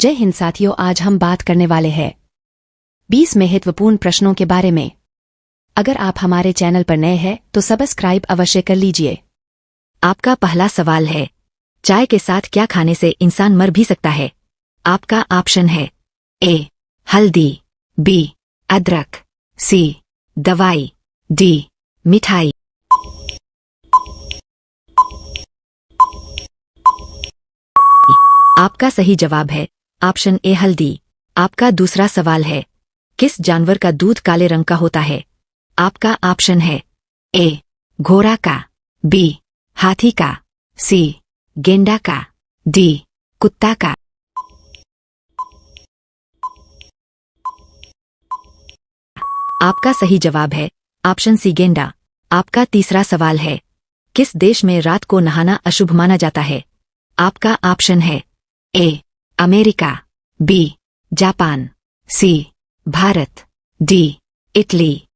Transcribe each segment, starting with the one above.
जय हिंद साथियों, आज हम बात करने वाले हैं 20 महत्वपूर्ण प्रश्नों के बारे में। अगर आप हमारे चैनल पर नए हैं तो सब्सक्राइब अवश्य कर लीजिए। आपका पहला सवाल है, चाय के साथ क्या खाने से इंसान मर भी सकता है? आपका ऑप्शन है ए हल्दी, बी अदरक, सी दवाई, डी मिठाई। आपका सही जवाब है ऑप्शन ए हल्दी। आपका दूसरा सवाल है, किस जानवर का दूध काले रंग का होता है? आपका ऑप्शन है ए घोड़ा का, बी हाथी का, सी गेंडा का, डी कुत्ता का। आपका सही जवाब है ऑप्शन सी गेंडा। आपका तीसरा सवाल है, किस देश में रात को नहाना अशुभ माना जाता है? आपका ऑप्शन है A America, B Japan, C Bharat, D Italy.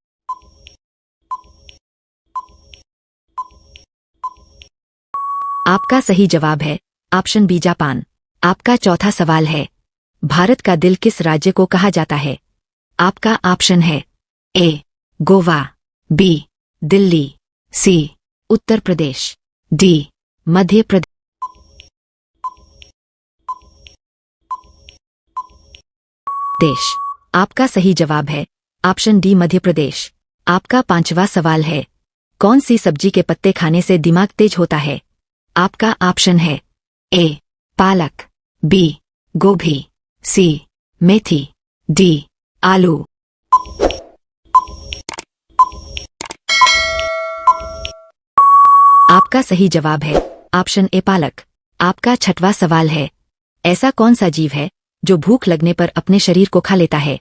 आपका सही जवाब है ऑप्शन बी जापान। आपका चौथा सवाल है, भारत का दिल किस राज्य को कहा जाता है? आपका ऑप्शन है ए गोवा, बी दिल्ली, सी उत्तर प्रदेश, डी मध्य प्रदेश। आपका सही जवाब है ऑप्शन डी मध्य प्रदेश। आपका पांचवा सवाल है, कौन सी सब्जी के पत्ते खाने से दिमाग तेज होता है? आपका ऑप्शन है ए पालक, बी गोभी, सी मेथी, डी आलू। आपका सही जवाब है ऑप्शन ए पालक। आपका छठवां सवाल है, ऐसा कौन सा जीव है जो भूख लगने पर अपने शरीर को खा लेता है?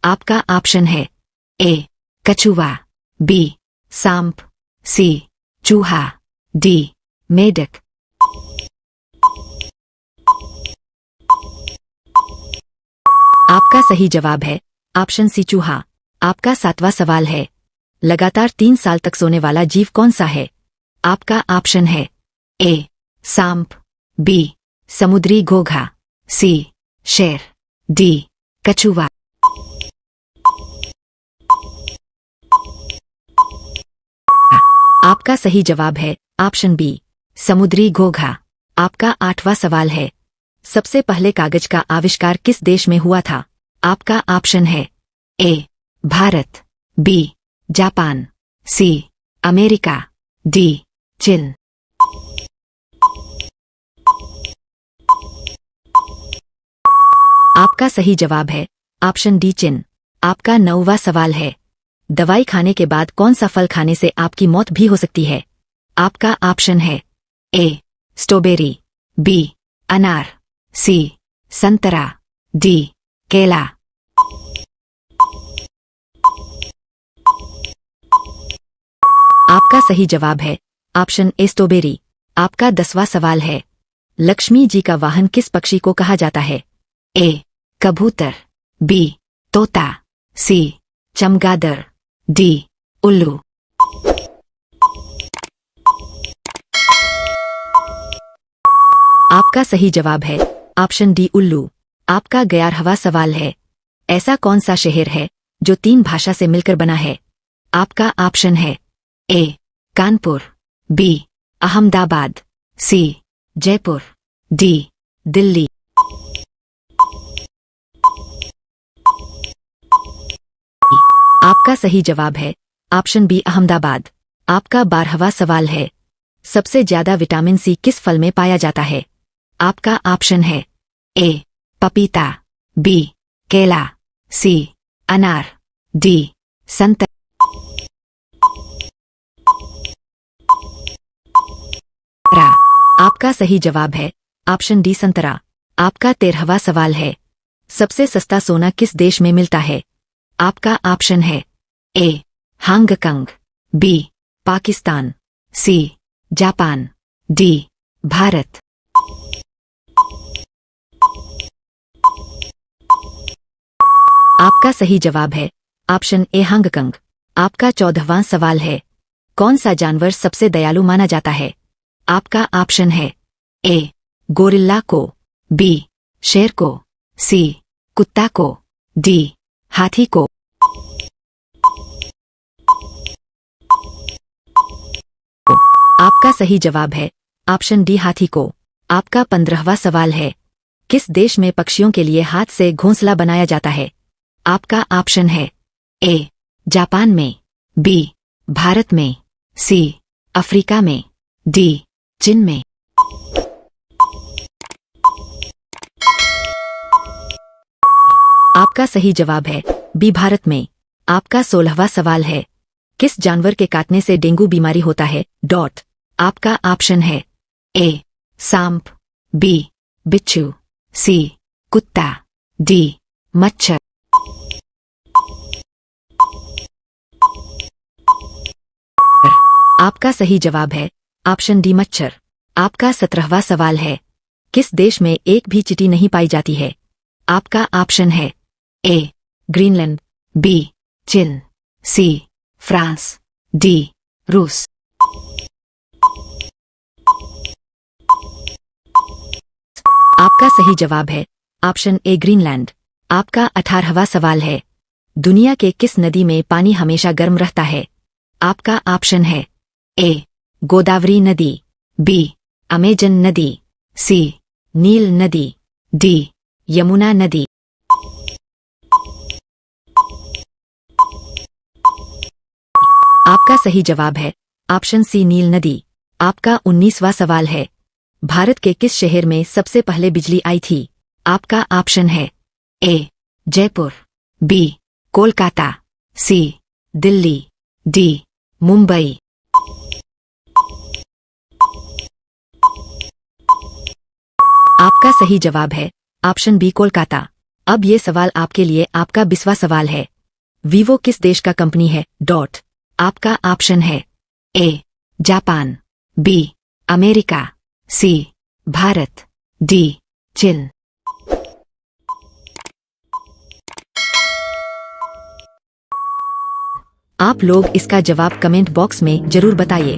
आपका ऑप्शन है ए कछुआ, बी सांप, सी चूहा, डी मेढक। आपका सही जवाब है ऑप्शन सी चूहा। आपका सातवां सवाल है, लगातार 3 साल तक सोने वाला जीव कौन सा है? आपका ऑप्शन है ए सांप, बी समुद्री घोघा, सी शेर, डी कछुआ। आपका सही जवाब है ऑप्शन बी समुद्री घोघा। आपका आठवां सवाल है, सबसे पहले कागज का आविष्कार किस देश में हुआ था? आपका ऑप्शन है A Bharat, B Japan, C America, D चीन। आपका सही जवाब है ऑप्शन डी चीन। आपका 9वां सवाल है, दवाई खाने के बाद कौन सा फल खाने से आपकी मौत भी हो सकती है? आपका ऑप्शन है ए स्ट्रॉबेरी, बी अनार, सी संतरा, डी केला। आपका सही जवाब है ऑप्शन ए स्ट्रॉबेरी। आपका 10वां सवाल है, लक्ष्मी जी का वाहन किस पक्षी को कहा जाता है? ए कबूतर, बी तोता, सी चमगादड़, डी उल्लू। आपका सही जवाब है ऑप्शन डी उल्लू। आपका 11वां सवाल है, ऐसा कौन सा शहर है जो 3 भाषा से मिलकर बना है? आपका ऑप्शन है ए कानपुर, बी अहमदाबाद, सी जयपुर, डी दिल्ली। आपका सही जवाब है ऑप्शन बी अहमदाबाद। आपका 12वां सवाल है, सबसे ज्यादा विटामिन सी किस फल में पाया जाता है? आपका ऑप्शन है ए पपीता, बी केला, सी अनार, डी संतरा। आपका सही जवाब है ऑप्शन डी संतरा। आपका 13वां सवाल है, सबसे सस्ता सोना किस देश में मिलता है? आपका ऑप्शन है A Hong Kong, B Pakistan, C Japan, D Bharat. आपका सही जवाब है ऑप्शन ए हांगकांग। आपका 14वां सवाल है, कौन सा जानवर सबसे दयालु माना जाता है? आपका ऑप्शन है ए गोरिल्ला को, बी शेर को, सी कुत्ता को, डी हाथी को। आपका सही जवाब है ऑप्शन डी हाथी को। आपका 15वां सवाल है, किस देश में पक्षियों के लिए हाथ से घोंसला बनाया जाता है? आपका ऑप्शन है ए जापान में, बी भारत में, सी अफ्रीका में, डी चीन में। आपका सही जवाब है बी भारत में। आपका 16वां सवाल है, किस जानवर के काटने से डेंगू बीमारी होता है? डॉट। आपका ऑप्शन है ए सांप, बी बिच्छू, सी कुत्ता, डी मच्छर। आपका सही जवाब है ऑप्शन डी मच्छर। आपका 17वां सवाल है, किस देश में एक भी चींटी नहीं पाई जाती है? आपका ऑप्शन है ए ग्रीनलैंड, बी चीन, सी फ्रांस, डी रूस। आपका सही जवाब है ऑप्शन ए ग्रीनलैंड। आपका 18वां सवाल है, दुनिया के किस नदी में पानी हमेशा गर्म रहता है? आपका ऑप्शन है ए गोदावरी नदी, बी अमेजन नदी, सी नील नदी, डी यमुना नदी। आपका सही जवाब है ऑप्शन सी नील नदी। आपका 19वां सवाल है, भारत के किस शहर में सबसे पहले बिजली आई थी? आपका ऑप्शन है ए जयपुर, बी कोलकाता, सी दिल्ली, डी मुंबई। आपका सही जवाब है ऑप्शन बी कोलकाता। अब ये सवाल आपके लिए आपका 20वां सवाल है, वीवो किस देश का कंपनी है? डॉट। आपका ऑप्शन है A Japan, B America, C Bharat, D China. आप लोग इसका जवाब कमेंट बॉक्स में जरूर बताइए।